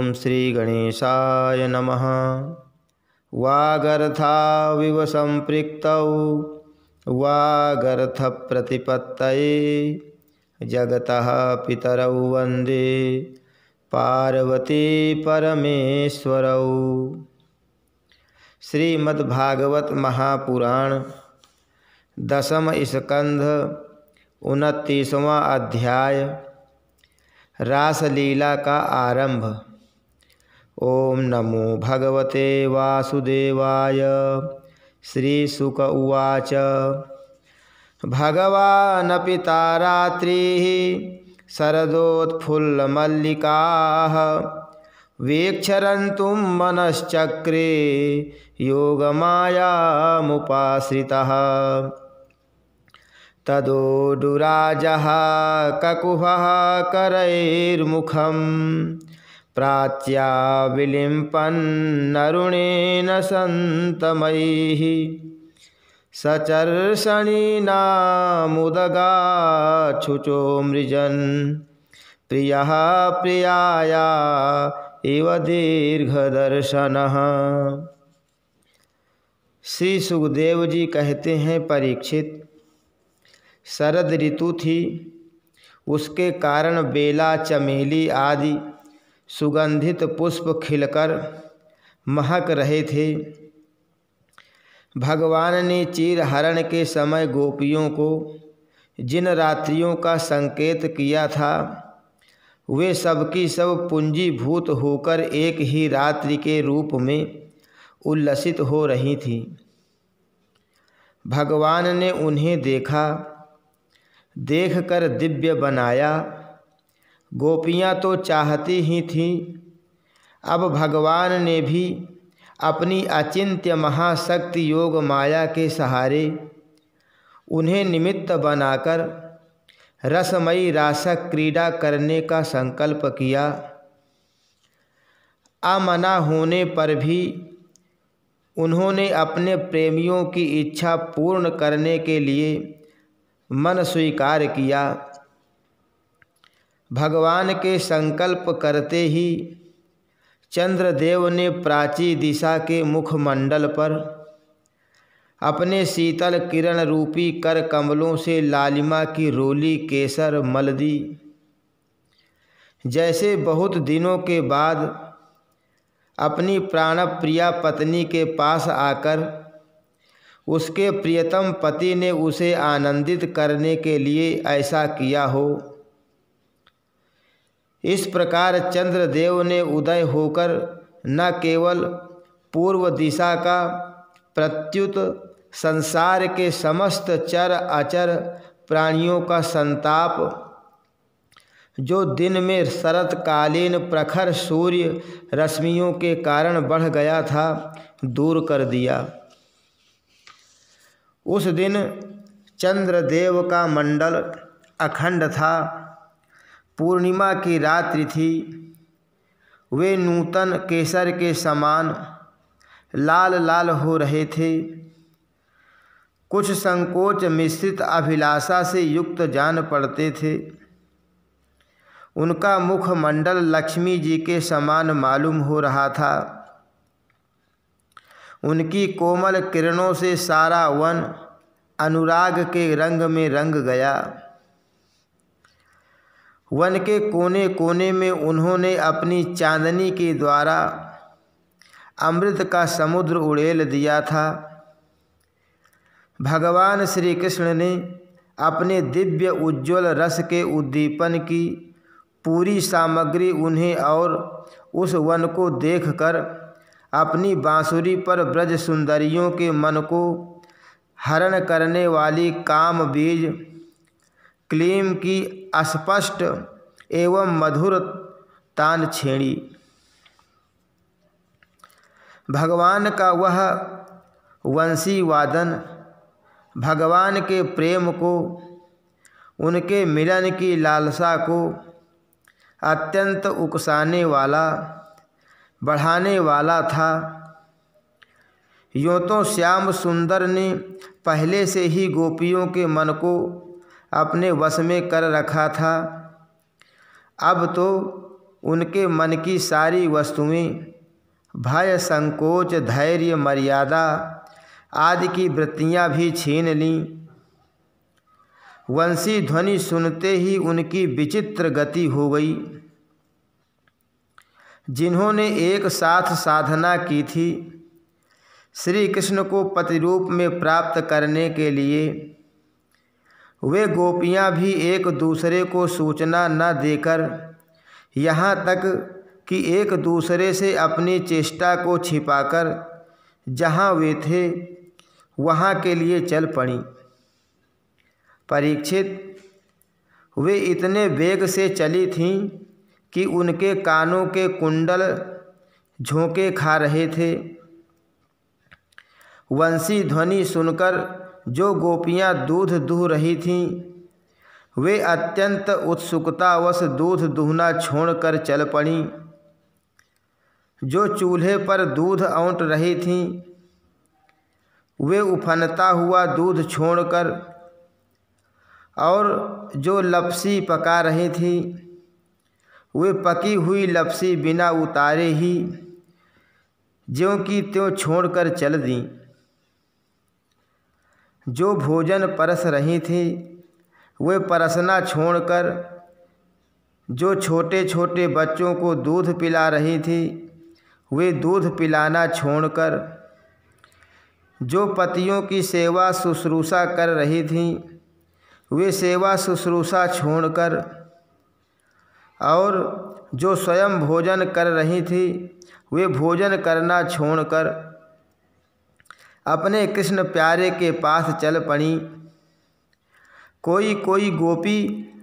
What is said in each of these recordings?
ओम श्री गणेशाय नमः। वागर्थाविव संपृक्तौ वागर्थप्रतिपत्तये जगतः पितरौ वन्दे पार्वती परमेश्वरौ। श्रीमद्भागवत महापुराण दशम स्कंध 29वां अध्याय रासलीला का आरंभ। ओम नमो भगवते वासुदेवाय। श्रीशुक उवाच। भगवानपि तारात्रिः शरदोत्फुल्लमल्लिकाः वीक्षरन्तुं मनश्चक्रे योगमायामुपाश्रितः। तदोडुराजः ककुभः करैर्मुखं प्राच्या विलिम्पन्नरुणेन सन्तमैः सचर्षणीनामुदगाच्छुचो मृजन् प्रियः प्रियाया इव दीर्घदर्शनः। श्री सुखदेव जी कहते हैं, परीक्षित, शरद ऋतु थी, उसके कारण बेला, चमेली आदि सुगंधित पुष्प खिलकर महक रहे थे। भगवान ने चीरहरण के समय गोपियों को जिन रात्रियों का संकेत किया था, वे सबकी सब पुंजीभूत होकर एक ही रात्रि के रूप में उल्लसित हो रही थीं। भगवान ने उन्हें देखा, देखकर दिव्य बनाया। गोपियाँ तो चाहती ही थीं, अब भगवान ने भी अपनी अचिंत्य महाशक्ति योग माया के सहारे उन्हें निमित्त बनाकर रसमयी रासक क्रीड़ा करने का संकल्प किया। अमना होने पर भी उन्होंने अपने प्रेमियों की इच्छा पूर्ण करने के लिए मन स्वीकार किया। भगवान के संकल्प करते ही चंद्रदेव ने प्राची दिशा के मुखमंडल पर अपने शीतल किरण रूपी कर कमलों से लालिमा की रोली केसर मल दी। जैसे बहुत दिनों के बाद अपनी प्राणप्रिया पत्नी के पास आकर उसके प्रियतम पति ने उसे आनंदित करने के लिए ऐसा किया हो। इस प्रकार चंद्रदेव ने उदय होकर न केवल पूर्व दिशा का प्रत्युत संसार के समस्त चर अचर प्राणियों का संताप, जो दिन में शरतकालीन प्रखर सूर्य रश्मियों के कारण बढ़ गया था, दूर कर दिया। उस दिन चंद्रदेव का मंडल अखंड था। पूर्णिमा की रात्रि थी। वे नूतन केसर के समान लाल लाल हो रहे थे। कुछ संकोच मिश्रित अभिलाषा से युक्त जान पड़ते थे। उनका मुखमंडल लक्ष्मी जी के समान मालूम हो रहा था। उनकी कोमल किरणों से सारा वन अनुराग के रंग में रंग गया। वन के कोने कोने में उन्होंने अपनी चांदनी के द्वारा अमृत का समुद्र उड़ेल दिया था। भगवान श्री कृष्ण ने अपने दिव्य उज्ज्वल रस के उद्दीपन की पूरी सामग्री उन्हें और उस वन को देखकर अपनी बांसुरी पर ब्रज सुंदरियों के मन को हरण करने वाली काम बीज क्लीम की अस्पष्ट एवं मधुर तान छेड़ी। भगवान का वह वंशी वादन भगवान के प्रेम को, उनके मिलन की लालसा को अत्यंत उकसाने वाला, बढ़ाने वाला था। यूँ तो श्याम सुंदर ने पहले से ही गोपियों के मन को अपने वश में कर रखा था। अब तो उनके मन की सारी वस्तुएं भय, संकोच, धैर्य, मर्यादा आदि की वृत्तियां भी छीन लीं। वंशी ध्वनि सुनते ही उनकी विचित्र गति हो गई। जिन्होंने एक साथ साधना की थी श्री कृष्ण को पति रूप में प्राप्त करने के लिए, वे गोपियां भी एक दूसरे को सूचना न देकर, यहाँ तक कि एक दूसरे से अपनी चेष्टा को छिपाकर जहाँ वे थे वहाँ के लिए चल पड़ी। परीक्षित, वे इतने वेग से चली थीं कि उनके कानों के कुंडल झोंके खा रहे थे। वंशी ध्वनि सुनकर जो गोपियाँ दूध दूह रही थीं, वे अत्यंत उत्सुकतावश दूध दूहना छोड़कर चल पड़ीं। जो चूल्हे पर दूध औंट रही थीं, वे उफनता हुआ दूध छोड़कर, और जो लपसी पका रही थीं, वे पकी हुई लपसी बिना उतारे ही ज्यों की त्यों छोड़कर चल दीं। जो भोजन परस रही थी वे परसना छोड़कर, जो छोटे छोटे बच्चों को दूध पिला रही थी वे दूध पिलाना छोड़कर, जो पतियों की सेवा शुश्रूषा कर रही थीं वे सेवा शुश्रूषा छोड़कर, और जो स्वयं भोजन कर रही थी वे भोजन करना छोड़कर अपने कृष्ण प्यारे के पास चल पड़ी। कोई कोई गोपी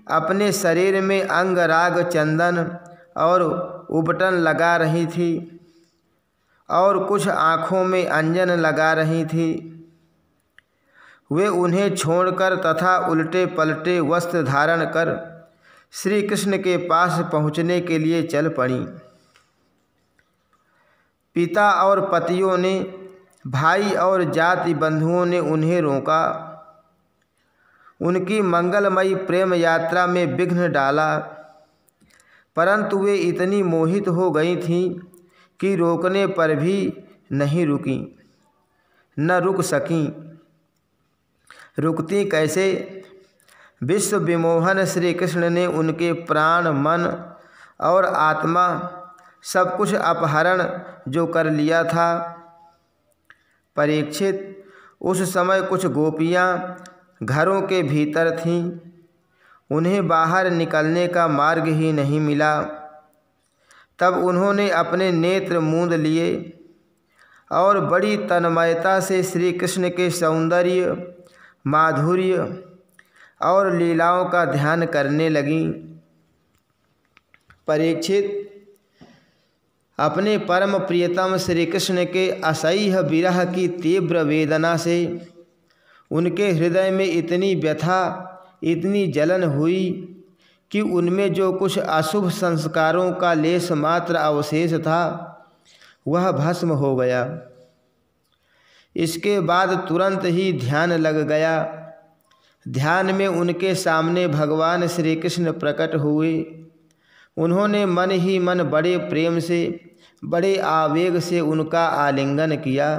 अपने शरीर में अंगराग, चंदन और उबटन लगा रही थी, और कुछ आँखों में अंजन लगा रही थी। वे उन्हें छोड़कर तथा उल्टे पलटे वस्त्र धारण कर श्री कृष्ण के पास पहुँचने के लिए चल पड़ी। पिता और पतियों ने, भाई और जाति बंधुओं ने उन्हें रोका, उनकी मंगलमयी प्रेम यात्रा में विघ्न डाला, परंतु वे इतनी मोहित हो गई थीं कि रोकने पर भी नहीं रुकीं, न रुक सकीं। रुकती कैसे? विश्व विमोहन श्री कृष्ण ने उनके प्राण, मन और आत्मा सब कुछ अपहरण जो कर लिया था। परीक्षित, उस समय कुछ गोपियाँ घरों के भीतर थीं, उन्हें बाहर निकलने का मार्ग ही नहीं मिला। तब उन्होंने अपने नेत्र मूंद लिए और बड़ी तन्मयता से श्री कृष्ण के सौंदर्य, माधुर्य और लीलाओं का ध्यान करने लगीं। परीक्षित, अपने परम प्रियतम श्री कृष्ण के असह्य विरह की तीव्र वेदना से उनके हृदय में इतनी व्यथा, इतनी जलन हुई कि उनमें जो कुछ अशुभ संस्कारों का लेश मात्र अवशेष था वह भस्म हो गया। इसके बाद तुरंत ही ध्यान लग गया। ध्यान में उनके सामने भगवान श्री कृष्ण प्रकट हुए। उन्होंने मन ही मन बड़े प्रेम से, बड़े आवेग से उनका आलिंगन किया।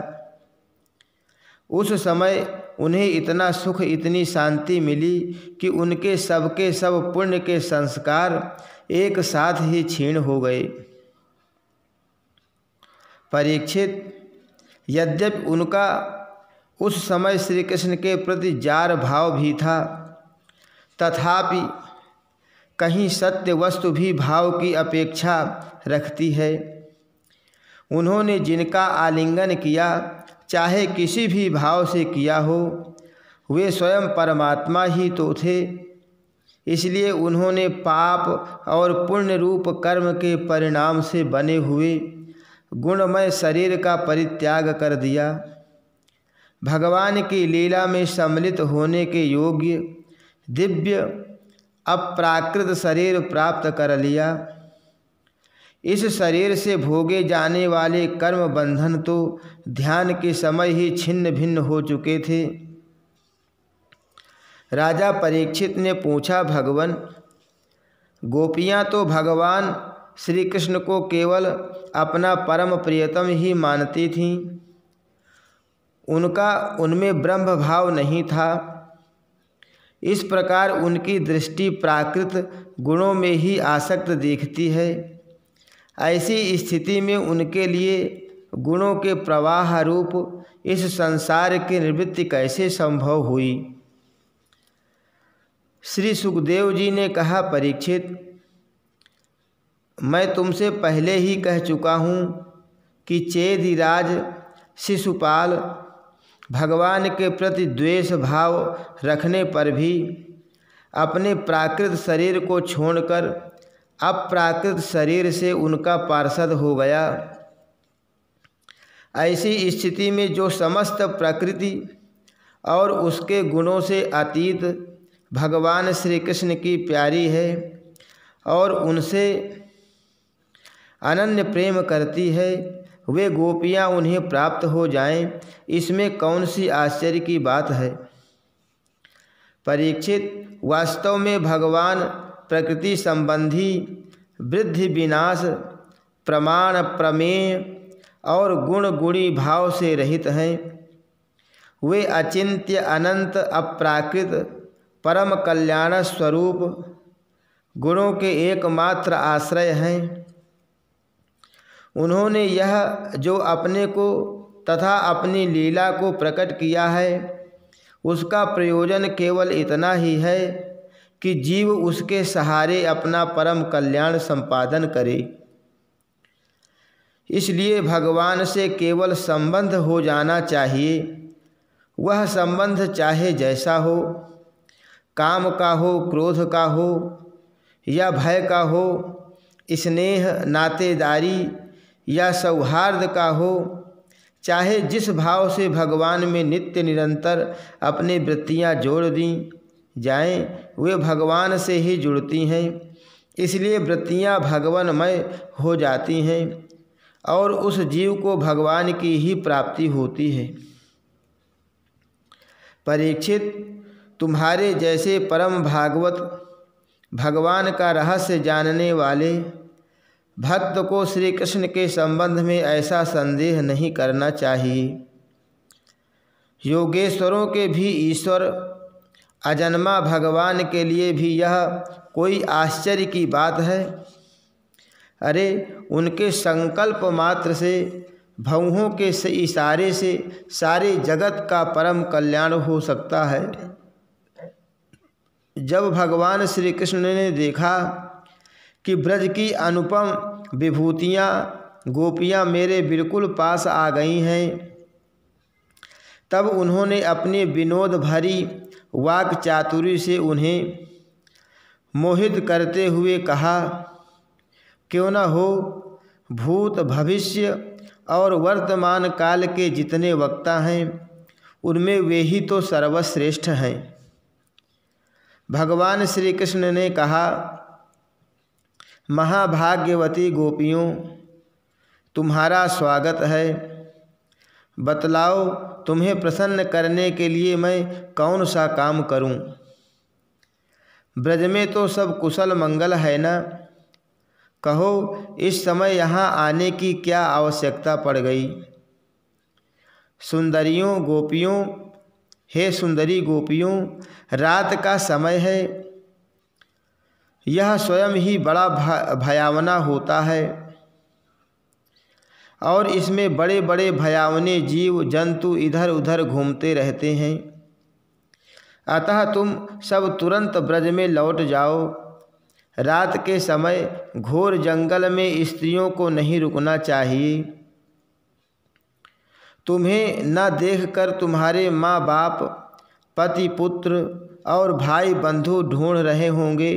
उस समय उन्हें इतना सुख, इतनी शांति मिली कि उनके सबके सब पुण्य के संस्कार एक साथ ही क्षीण हो गए। परीक्षित, यद्यपि उनका उस समय श्री कृष्ण के प्रति जार भाव भी था, तथापि कहीं सत्य वस्तु भी भाव की अपेक्षा रखती है। उन्होंने जिनका आलिंगन किया, चाहे किसी भी भाव से किया हो, वे स्वयं परमात्मा ही तो थे। इसलिए उन्होंने पाप और पुण्य रूप कर्म के परिणाम से बने हुए गुणमय शरीर का परित्याग कर दिया। भगवान की लीला में सम्मिलित होने के योग्य दिव्य अप्राकृत शरीर प्राप्त कर लिया। इस शरीर से भोगे जाने वाले कर्म बंधन तो ध्यान के समय ही छिन्न भिन्न हो चुके थे। राजा परीक्षित ने पूछा, भगवन, गोपियाँ तो भगवान श्री कृष्ण को केवल अपना परम प्रियतम ही मानती थीं। उनका उनमें ब्रह्म भाव नहीं था। इस प्रकार उनकी दृष्टि प्राकृत गुणों में ही आसक्त दिखती है। ऐसी स्थिति में उनके लिए गुणों के प्रवाह रूप इस संसार की निवृत्ति कैसे संभव हुई। श्री सुखदेव जी ने कहा, परीक्षित, मैं तुमसे पहले ही कह चुका हूँ कि चेदिराज शिशुपाल भगवान के प्रति द्वेष भाव रखने पर भी अपने प्राकृत शरीर को छोड़कर अप्राकृत शरीर से उनका पार्षद हो गया। ऐसी स्थिति में जो समस्त प्रकृति और उसके गुणों से अतीत भगवान श्री कृष्ण की प्यारी है और उनसे अनन्य प्रेम करती है, वे गोपियाँ उन्हें प्राप्त हो जाएं, इसमें कौन सी आश्चर्य की बात है। परीक्षित, वास्तव में भगवान प्रकृति संबंधी वृद्धि विनाश प्रमाण प्रमेय और गुण गुणी भाव से रहित हैं। वे अचिंत्य अनंत अप्राकृत परम कल्याण स्वरूप गुणों के एकमात्र आश्रय हैं। उन्होंने यह जो अपने को तथा अपनी लीला को प्रकट किया है, उसका प्रयोजन केवल इतना ही है कि जीव उसके सहारे अपना परम कल्याण संपादन करे। इसलिए भगवान से केवल संबंध हो जाना चाहिए। वह संबंध चाहे जैसा हो, काम का हो, क्रोध का हो या भय का हो, स्नेह नातेदारी या सौहार्द का हो, चाहे जिस भाव से भगवान में नित्य निरंतर अपनी वृत्तियाँ जोड़ दी जाएं, वे भगवान से ही जुड़ती हैं। इसलिए वृत्तियाँ भगवानमय हो जाती हैं और उस जीव को भगवान की ही प्राप्ति होती है। परीक्षित, तुम्हारे जैसे परम भागवत भगवान का रहस्य जानने वाले भक्त को श्री कृष्ण के संबंध में ऐसा संदेह नहीं करना चाहिए। योगेश्वरों के भी ईश्वर अजन्मा भगवान के लिए भी यह कोई आश्चर्य की बात है। अरे, उनके संकल्प मात्र से भवों के इशारे से सारे जगत का परम कल्याण हो सकता है। जब भगवान श्री कृष्ण ने देखा कि ब्रज की अनुपम विभूतियाँ गोपियाँ मेरे बिल्कुल पास आ गई हैं, तब उन्होंने अपनी विनोद भरी वाक चातुरी से उन्हें मोहित करते हुए कहा, क्यों न हो भूत भविष्य और वर्तमान काल के जितने वक्ता हैं, उनमें वे ही तो सर्वश्रेष्ठ हैं। भगवान श्री कृष्ण ने कहा, महाभाग्यवती गोपियों, तुम्हारा स्वागत है। बतलाओ, तुम्हें प्रसन्न करने के लिए मैं कौन सा काम करूं? ब्रज में तो सब कुशल मंगल है ना? कहो, इस समय यहाँ आने की क्या आवश्यकता पड़ गई? सुंदरियों गोपियों, हे सुंदरी गोपियों, रात का समय है। यह स्वयं ही बड़ा भयावना होता है और इसमें बड़े बड़े भयावने जीव जंतु इधर उधर घूमते रहते हैं। अतः तुम सब तुरंत ब्रज में लौट जाओ। रात के समय घोर जंगल में स्त्रियों को नहीं रुकना चाहिए। तुम्हें न देखकर तुम्हारे माँ बाप, पति पुत्र और भाई बंधु ढूंढ रहे होंगे।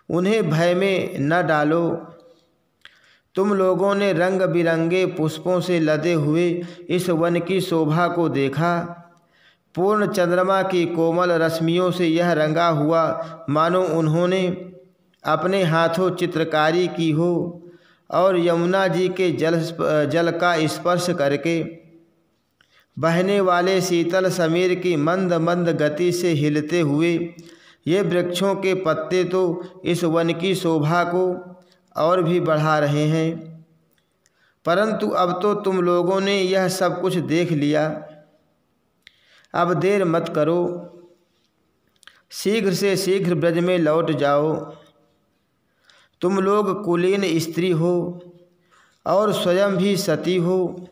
उन्हें भय में न डालो। तुम लोगों ने रंग बिरंगे पुष्पों से लदे हुए इस वन की शोभा को देखा। पूर्ण चंद्रमा की कोमल रश्मियों से यह रंगा हुआ मानो उन्होंने अपने हाथों चित्रकारी की हो और यमुना जी के जल का स्पर्श करके बहने वाले शीतल समीर की मंद मंद गति से हिलते हुए ये वृक्षों के पत्ते तो इस वन की शोभा को और भी बढ़ा रहे हैं, परंतु अब तो तुम लोगों ने यह सब कुछ देख लिया। अब देर मत करो, शीघ्र से शीघ्र ब्रज में लौट जाओ। तुम लोग कुलीन स्त्री हो और स्वयं भी सती हो।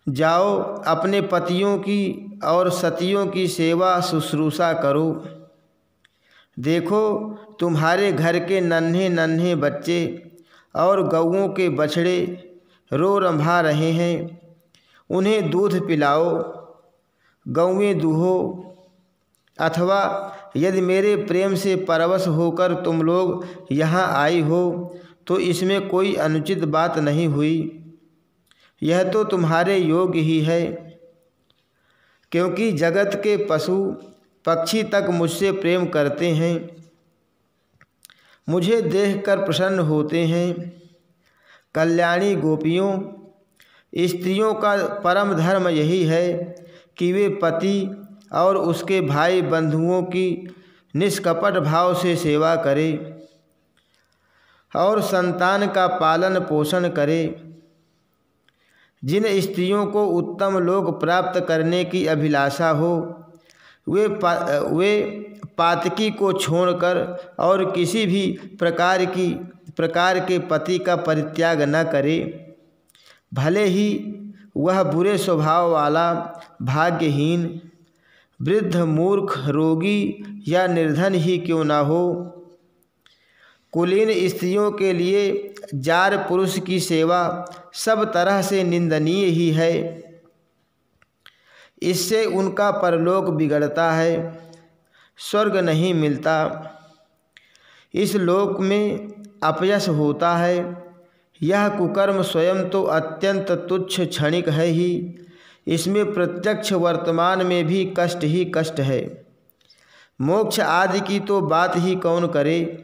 जाओ, अपने पतियों की और सतियों की सेवा शुश्रूषा करो। देखो, तुम्हारे घर के नन्हे नन्हे बच्चे और गऊओं के बछड़े रो रंभा रहे हैं, उन्हें दूध पिलाओ, गऊएं दूहो। अथवा यदि मेरे प्रेम से परवश होकर तुम लोग यहाँ आई हो तो इसमें कोई अनुचित बात नहीं हुई। यह तो तुम्हारे योग्य ही है, क्योंकि जगत के पशु पक्षी तक मुझसे प्रेम करते हैं, मुझे देखकर प्रसन्न होते हैं। कल्याणी गोपियों, स्त्रियों का परम धर्म यही है कि वे पति और उसके भाई बंधुओं की निष्कपट भाव से सेवा करें और संतान का पालन पोषण करें। जिन स्त्रियों को उत्तम लोक प्राप्त करने की अभिलाषा हो, वे पातकी को छोड़कर और किसी भी प्रकार के पति का परित्याग न करे, भले ही वह बुरे स्वभाव वाला, भाग्यहीन, वृद्ध, मूर्ख, रोगी या निर्धन ही क्यों न हो। कुलीन स्त्रियों के लिए जार पुरुष की सेवा सब तरह से निंदनीय ही है। इससे उनका परलोक बिगड़ता है, स्वर्ग नहीं मिलता, इस लोक में अपयश होता है। यह कुकर्म स्वयं तो अत्यंत तुच्छ क्षणिक है ही, इसमें प्रत्यक्ष वर्तमान में भी कष्ट ही कष्ट है। मोक्ष आदि की तो बात ही कौन करे,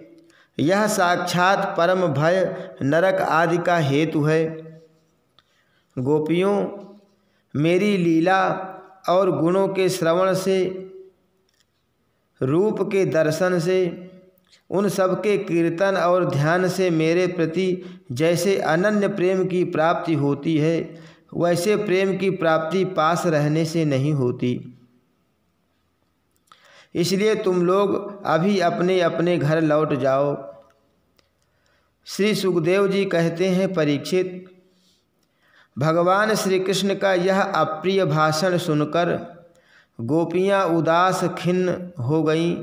यह साक्षात परम भय नरक आदि का हेतु है। गोपियों, मेरी लीला और गुणों के श्रवण से, रूप के दर्शन से, उन सब के कीर्तन और ध्यान से मेरे प्रति जैसे अनन्य प्रेम की प्राप्ति होती है, वैसे प्रेम की प्राप्ति पास रहने से नहीं होती। इसलिए तुम लोग अभी अपने अपने घर लौट जाओ। श्री सुखदेव जी कहते हैं, परीक्षित, भगवान श्री कृष्ण का यह अप्रिय भाषण सुनकर गोपियाँ उदास खिन्न हो गईं,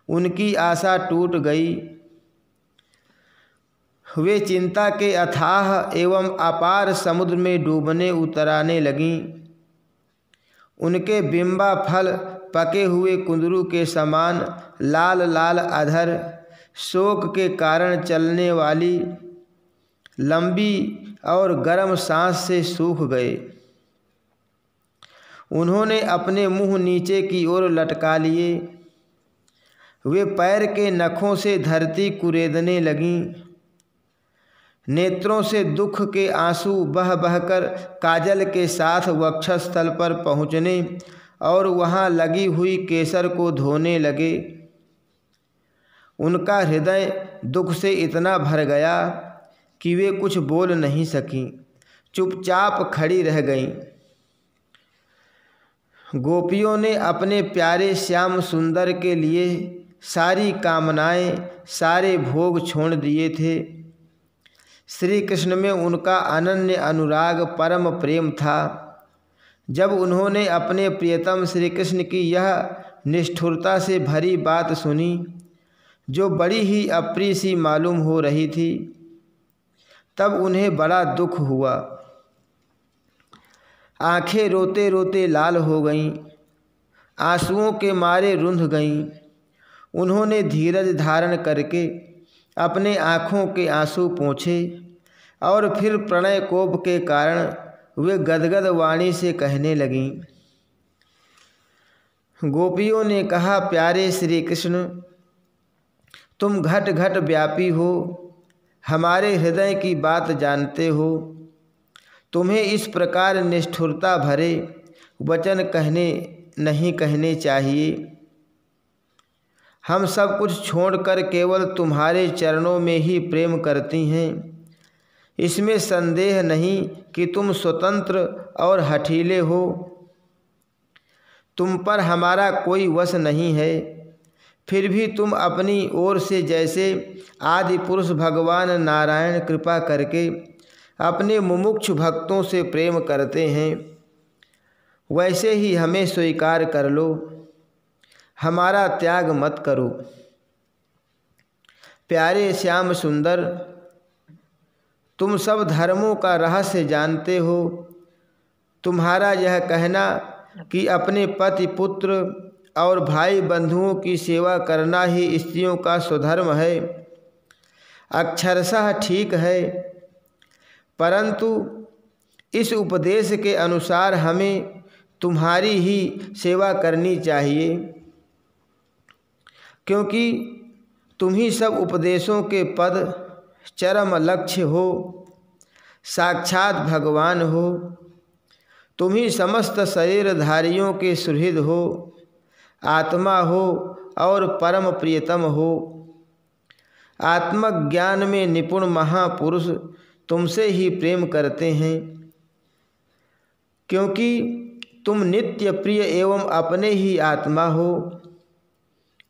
उनकी आशा टूट गई। वे चिंता के अथाह एवं अपार समुद्र में डूबने उतराने लगीं। उनके बिंबा फल पके हुए कुंदरू के समान लाल लाल अधर शोक के कारण चलने वाली लंबी और गर्म सांस से सूख गए। उन्होंने अपने मुंह नीचे की ओर लटका लिए। वे पैर के नखों से धरती कुरेदने लगीं। नेत्रों से दुख के आंसू बह बहकर काजल के साथ वक्षस्थल पर पहुँचने और वहाँ लगी हुई केसर को धोने लगे। उनका हृदय दुख से इतना भर गया कि वे कुछ बोल नहीं सकीं, चुपचाप खड़ी रह गईं। गोपियों ने अपने प्यारे श्याम सुंदर के लिए सारी कामनाएं, सारे भोग छोड़ दिए थे। श्री कृष्ण में उनका अनन्य अनुराग, परम प्रेम था। जब उन्होंने अपने प्रियतम श्री कृष्ण की यह निष्ठुरता से भरी बात सुनी, जो बड़ी ही अप्रिय सी मालूम हो रही थी, तब उन्हें बड़ा दुख हुआ। आंखें रोते रोते लाल हो गईं, आंसुओं के मारे रुंध गईं। उन्होंने धीरज धारण करके अपने आँखों के आंसू पोंछे और फिर प्रणय कोप के कारण वे गदगद वाणी से कहने लगीं। गोपियों ने कहा, प्यारे श्री कृष्ण, तुम घट घट व्यापी हो, हमारे हृदय की बात जानते हो। तुम्हें इस प्रकार निष्ठुरता भरे वचन नहीं कहने चाहिए। हम सब कुछ छोड़कर केवल तुम्हारे चरणों में ही प्रेम करती हैं। इसमें संदेह नहीं कि तुम स्वतंत्र और हठीले हो। तुम पर हमारा कोई वश नहीं है। फिर भी तुम अपनी ओर से जैसे आदि पुरुष भगवान नारायण कृपा करके अपने मुमुक्षु भक्तों से प्रेम करते हैं, वैसे ही हमें स्वीकार कर लो। हमारा त्याग मत करो। प्यारे श्याम सुंदर, तुम सब धर्मों का रहस्य जानते हो। तुम्हारा यह कहना कि अपने पति पुत्र और भाई बंधुओं की सेवा करना ही स्त्रियों का स्वधर्म है, अक्षरशः ठीक है, परंतु इस उपदेश के अनुसार हमें तुम्हारी ही सेवा करनी चाहिए, क्योंकि तुम ही सब उपदेशों के पद चरम लक्ष्य हो, साक्षात भगवान हो। तुम ही समस्त शरीरधारियों के सुहृद हो, आत्मा हो और परम प्रियतम हो। आत्मज्ञान में निपुण महापुरुष तुमसे ही प्रेम करते हैं, क्योंकि तुम नित्य प्रिय एवं अपने ही आत्मा हो।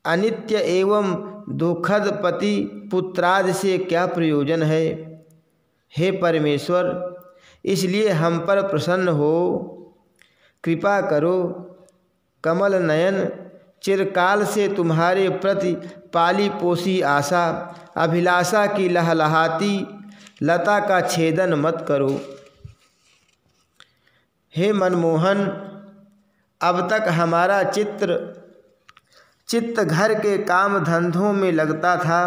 अनित्य एवं दुखद पति पुत्रादि से क्या प्रयोजन है। हे परमेश्वर, इसलिए हम पर प्रसन्न हो, कृपा करो। कमल नयन, चिरकाल से तुम्हारे प्रति पाली पोसी आशा अभिलाषा की लहलहाती लता का छेदन मत करो। हे मनमोहन, अब तक हमारा चित्त घर के काम धंधों में लगता था,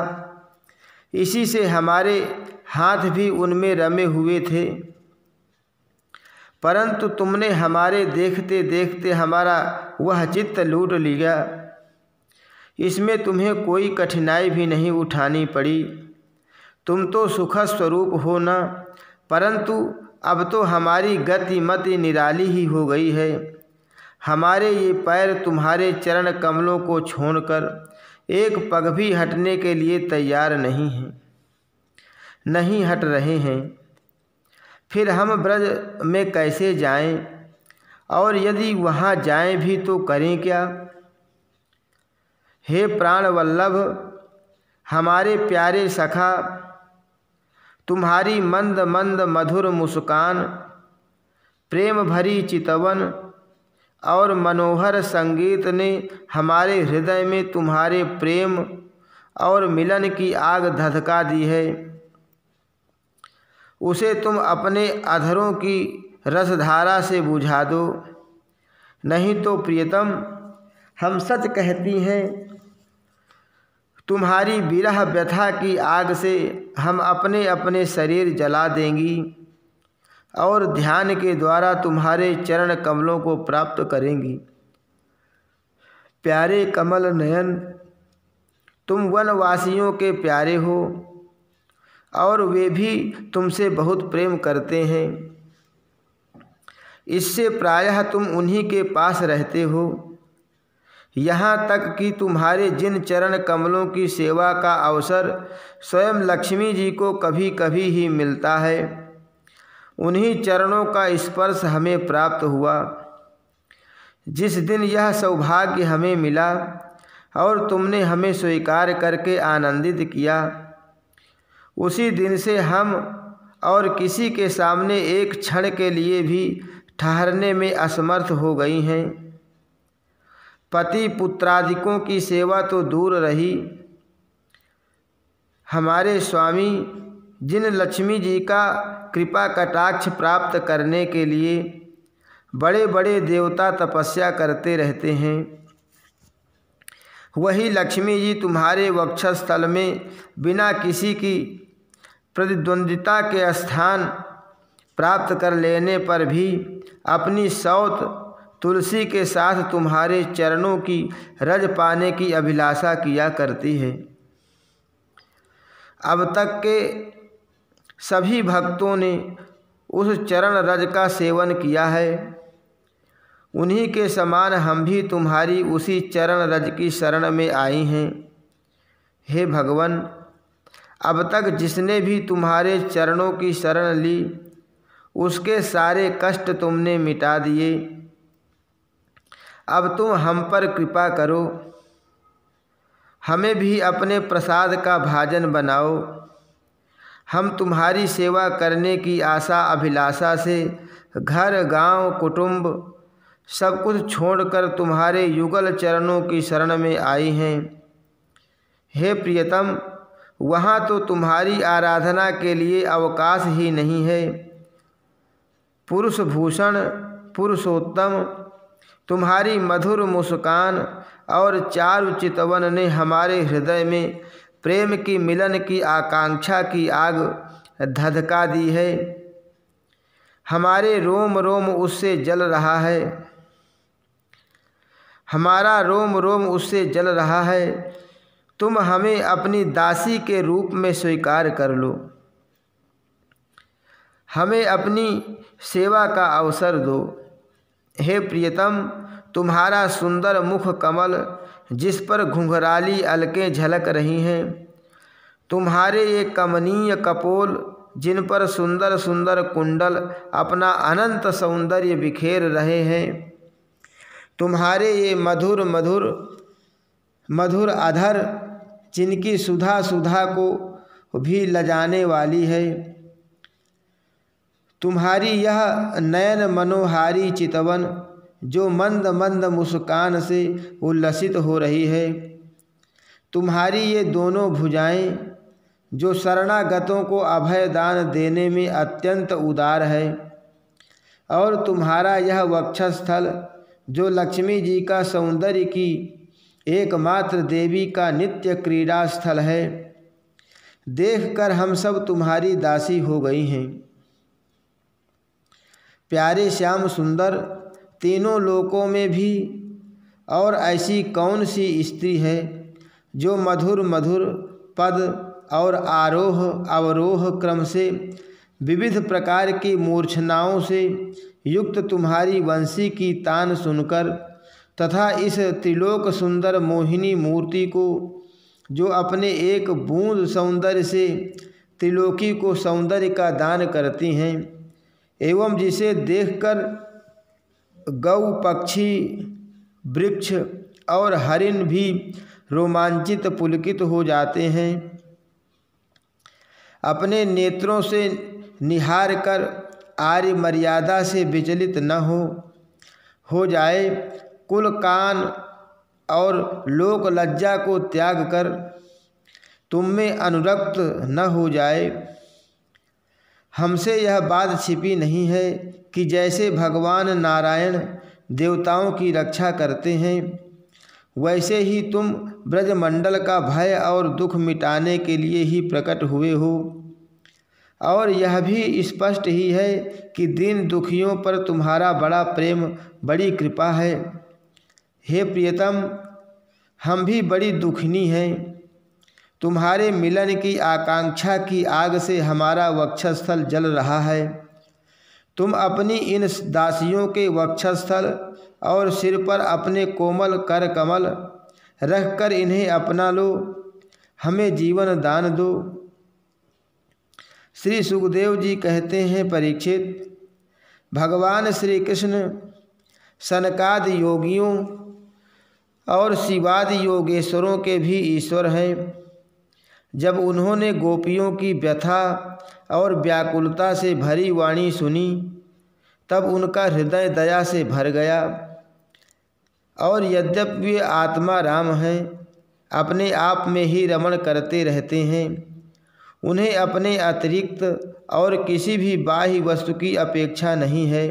इसी से हमारे हाथ भी उनमें रमे हुए थे, परंतु तुमने हमारे देखते देखते हमारा वह चित्त लूट लिया। इसमें तुम्हें कोई कठिनाई भी नहीं उठानी पड़ी। तुम तो सुखद स्वरूप हो न, परंतु अब तो हमारी गति मति निराली ही हो गई है। हमारे ये पैर तुम्हारे चरण कमलों को छोड़कर एक पग भी हटने के लिए तैयार नहीं हैं, नहीं हट रहे हैं। फिर हम ब्रज में कैसे जाएं, और यदि वहाँ जाएं भी तो करें क्या। हे प्राण वल्लभ, हमारे प्यारे सखा, तुम्हारी मंद मंद मधुर मुस्कान, प्रेम भरी चितवन और मनोहर संगीत ने हमारे हृदय में तुम्हारे प्रेम और मिलन की आग धधका दी है। उसे तुम अपने अधरों की रसधारा से बुझा दो, नहीं तो प्रियतम, हम सच कहती हैं, तुम्हारी विरह व्यथा की आग से हम अपने अपने शरीर जला देंगी और ध्यान के द्वारा तुम्हारे चरण कमलों को प्राप्त करेंगी। प्यारे कमल नयन, तुम वनवासियों के प्यारे हो और वे भी तुमसे बहुत प्रेम करते हैं। इससे प्रायः तुम उन्हीं के पास रहते हो। यहाँ तक कि तुम्हारे जिन चरण कमलों की सेवा का अवसर स्वयं लक्ष्मी जी को कभी कभी ही मिलता है, उन्हीं चरणों का स्पर्श हमें प्राप्त हुआ। जिस दिन यह सौभाग्य हमें मिला और तुमने हमें स्वीकार करके आनंदित किया, उसी दिन से हम और किसी के सामने एक क्षण के लिए भी ठहरने में असमर्थ हो गई हैं। पति पुत्रादिकों की सेवा तो दूर रही, हमारे स्वामी जिन लक्ष्मी जी का कृपा कटाक्ष प्राप्त करने के लिए बड़े बड़े देवता तपस्या करते रहते हैं, वही लक्ष्मी जी तुम्हारे वक्षस्थल में बिना किसी की प्रतिद्वंदिता के स्थान प्राप्त कर लेने पर भी अपनी सौत तुलसी के साथ तुम्हारे चरणों की रज पाने की अभिलाषा किया करती है। अब तक के सभी भक्तों ने उस चरण रज का सेवन किया है। उन्हीं के समान हम भी तुम्हारी उसी चरण रज की शरण में आई हैं। हे भगवन, अब तक जिसने भी तुम्हारे चरणों की शरण ली उसके सारे कष्ट तुमने मिटा दिए। अब तुम हम पर कृपा करो, हमें भी अपने प्रसाद का भाजन बनाओ। हम तुम्हारी सेवा करने की आशा अभिलाषा से घर गांव कुटुंब सब कुछ छोड़कर तुम्हारे युगल चरणों की शरण में आई हैं। हे प्रियतम, वहाँ तो तुम्हारी आराधना के लिए अवकाश ही नहीं है। पुरुष भूषण पुरुषोत्तम, तुम्हारी मधुर मुस्कान और चारु चितवन ने हमारे हृदय में प्रेम की मिलन की आकांक्षा की आग धधका दी है। हमारे रोम रोम उससे जल रहा है, हमारा रोम रोम उससे जल रहा है। तुम हमें अपनी दासी के रूप में स्वीकार कर लो, हमें अपनी सेवा का अवसर दो। हे प्रियतम, तुम्हारा सुंदर मुख कमल जिस पर घुंघराली अलकें झलक रही हैं, तुम्हारे ये कमनीय कपोल जिन पर सुंदर सुंदर कुंडल अपना अनंत सौंदर्य बिखेर रहे हैं, तुम्हारे ये मधुर मधुर मधुर अधर जिनकी सुधा सुधा को भी लजाने वाली है, तुम्हारी यह नयन मनोहारी चितवन जो मंद मंद मुस्कान से उल्लसित हो रही है, तुम्हारी ये दोनों भुजाएं जो शरणागतों को अभय दान देने में अत्यंत उदार है, और तुम्हारा यह वक्षस्थल जो लक्ष्मी जी का सौंदर्य की एकमात्र देवी का नित्य क्रीड़ा स्थल है, देखकर हम सब तुम्हारी दासी हो गई हैं। प्यारे श्याम सुंदर, तीनों लोकों में भी और ऐसी कौन सी स्त्री है जो मधुर मधुर पद और आरोह अवरोह क्रम से विविध प्रकार की मूर्छनाओं से युक्त तुम्हारी वंशी की तान सुनकर तथा इस त्रिलोक सुंदर मोहिनी मूर्ति को जो अपने एक बूंद सौंदर्य से त्रिलोकी को सौंदर्य का दान करती हैं, एवं जिसे देखकर गौ पक्षी वृक्ष और हरिण भी रोमांचित पुलकित हो जाते हैं। अपने नेत्रों से निहार कर आर्य मर्यादा से विचलित न हो जाए, कुल कान और लोक लज्जा को त्याग कर तुम में अनुरक्त न हो जाए। हमसे यह बात छिपी नहीं है कि जैसे भगवान नारायण देवताओं की रक्षा करते हैं, वैसे ही तुम ब्रजमंडल का भय और दुख मिटाने के लिए ही प्रकट हुए हो। और यह भी स्पष्ट ही है कि दीन दुखियों पर तुम्हारा बड़ा प्रेम, बड़ी कृपा है। हे प्रियतम, हम भी बड़ी दुखिनी हैं। तुम्हारे मिलन की आकांक्षा की आग से हमारा वक्षस्थल जल रहा है। तुम अपनी इन दासियों के वक्षस्थल और सिर पर अपने कोमल कर कमल रख कर इन्हें अपना लो, हमें जीवन दान दो। श्री सुखदेव जी कहते हैं, परीक्षित, भगवान श्री कृष्ण सनकादि योगियों और शिवादि योगेश्वरों के भी ईश्वर हैं। जब उन्होंने गोपियों की व्यथा और व्याकुलता से भरी वाणी सुनी, तब उनका हृदय दया से भर गया। और यद्यपि वे आत्मा राम हैं, अपने आप में ही रमण करते रहते हैं, उन्हें अपने अतिरिक्त और किसी भी बाह्य वस्तु की अपेक्षा नहीं है,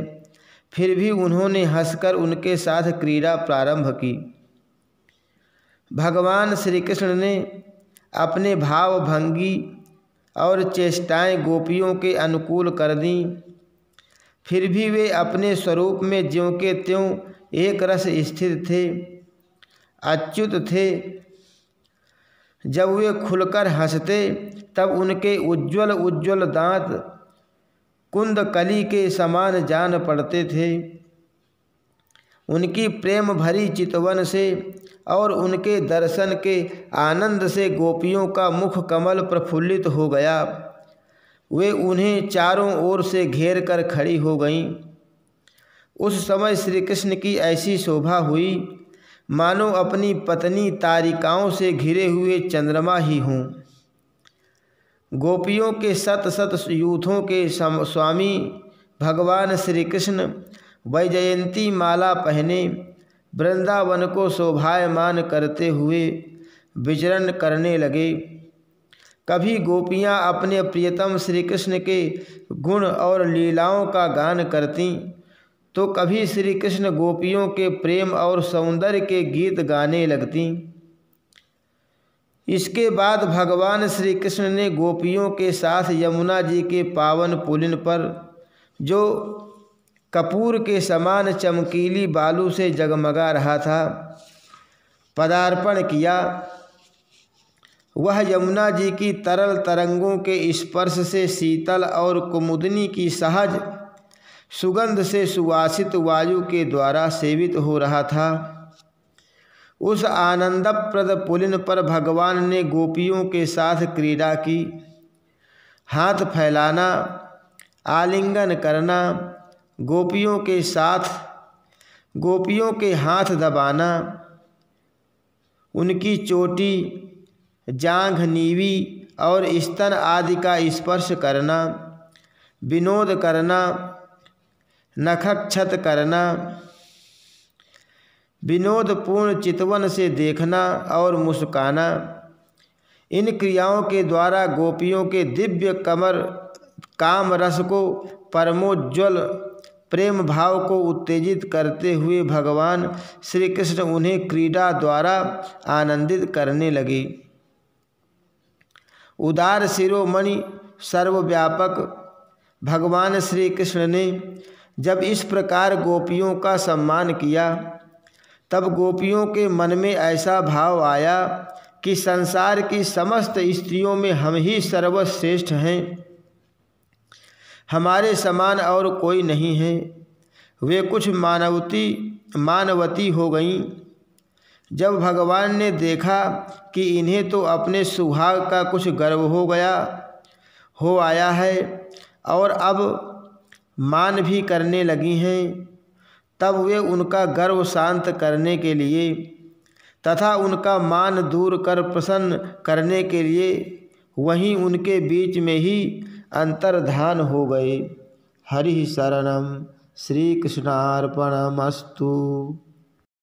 फिर भी उन्होंने हंसकर उनके साथ क्रीड़ा प्रारंभ की। भगवान श्री कृष्ण ने अपने भाव भंगी और चेष्टाएं गोपियों के अनुकूल कर दीं, फिर भी वे अपने स्वरूप में ज्यों के त्यों एक रस स्थित थे, अच्युत थे। जब वे खुलकर हंसते तब उनके उज्ज्वल उज्ज्वल दांत कुंद कली के समान जान पड़ते थे। उनकी प्रेम भरी चितवन से और उनके दर्शन के आनंद से गोपियों का मुख कमल प्रफुल्लित हो गया। वे उन्हें चारों ओर से घेर कर खड़ी हो गईं। उस समय श्री कृष्ण की ऐसी शोभा हुई मानो अपनी पत्नी तारिकाओं से घिरे हुए चंद्रमा ही हों। गोपियों के सत सत यूथों के स्वामी भगवान श्री कृष्ण वैजयंती माला पहने वृंदावन को शोभायमान करते हुए विचरण करने लगे। कभी गोपियाँ अपने प्रियतम श्री कृष्ण के गुण और लीलाओं का गान करतीं तो कभी श्री कृष्ण गोपियों के प्रेम और सौंदर्य के गीत गाने लगतीं। इसके बाद भगवान श्री कृष्ण ने गोपियों के साथ यमुना जी के पावन पुलिन पर, जो कपूर के समान चमकीली बालू से जगमगा रहा था, पदार्पण किया। वह यमुना जी की तरल तरंगों के स्पर्श से शीतल और कुमुदनी की सहज सुगंध से सुवासित वायु के द्वारा सेवित हो रहा था। उस आनंदप्रद पुलिन पर भगवान ने गोपियों के साथ क्रीड़ा की। हाथ फैलाना, आलिंगन करना, गोपियों के साथ गोपियों के हाथ दबाना, उनकी चोटी, जांघ, नीवी और स्तन आदि का स्पर्श करना, विनोद करना, नखक्षत करना, विनोदपूर्ण चितवन से देखना और मुस्काना, इन क्रियाओं के द्वारा गोपियों के दिव्य काम रस को, परमोज्वल प्रेम भाव को उत्तेजित करते हुए भगवान श्री कृष्ण उन्हें क्रीड़ा द्वारा आनंदित करने लगे। उदार शिरोमणि सर्वव्यापक भगवान श्री कृष्ण ने जब इस प्रकार गोपियों का सम्मान किया, तब गोपियों के मन में ऐसा भाव आया कि संसार की समस्त स्त्रियों में हम ही सर्वश्रेष्ठ हैं, हमारे समान और कोई नहीं है। वे कुछ मानवती हो गईं। जब भगवान ने देखा कि इन्हें तो अपने सुहाग का कुछ गर्व हो आया है और अब मान भी करने लगी हैं, तब वे उनका गर्व शांत करने के लिए तथा उनका मान दूर कर प्रसन्न करने के लिए वहीं उनके बीच में ही अंतर्धान हो गए। हरि शरणम। श्री कृष्णार्पणमस्तु।